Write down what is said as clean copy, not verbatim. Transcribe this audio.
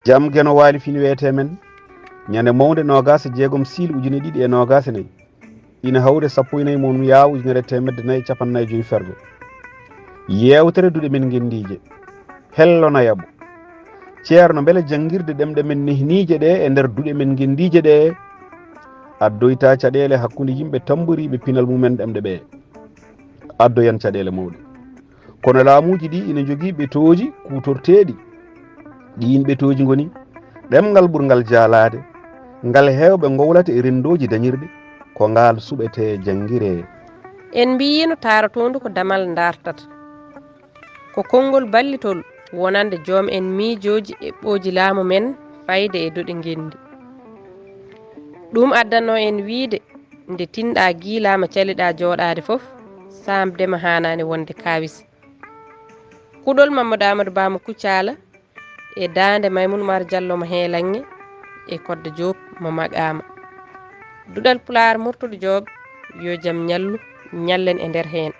jam geno waali fini wiyete men ñande mawde nogas jeegom Siilo 2024 ina hawde 14 mum yaw 1495 fergo yewtere duɗe men gendije hellono yabo ceerno beele jangguirde ɗemɗe men nehnije ɗe e nder duɗe men gendije ɗe addoyta caɗele hakkude yimɓe tamboriɓe pinal mumen ɗemɗe ɓe addoyan caɗele mawɗe kono laamuji ɗi ina jogui ɓetoji kutorteɗi ɗin ɓetoji goni ɗemgal ɓurgal jaalade ngal hewɓe gowlata e rendoji dañirɗe ko ngal suɓete jangguire en mbiyino taratondu ko damal dartata ko konngol ballitol wonande joom en miijoji e ɓooji laamu men fayde e doɗi gendi ɗum addanno en wiide nde tinɗa giilama caliɗa jooɗade foof samdema hanani wonde kawis kuɗol Mamadou Amadou Bama Kuccala e dande Maymouna Oumar Diallo mo heelange e kodde Joob mo Magama Duɗal Pulaar Murtuɗo Joob yo jaam ñallu ñallen e nder hen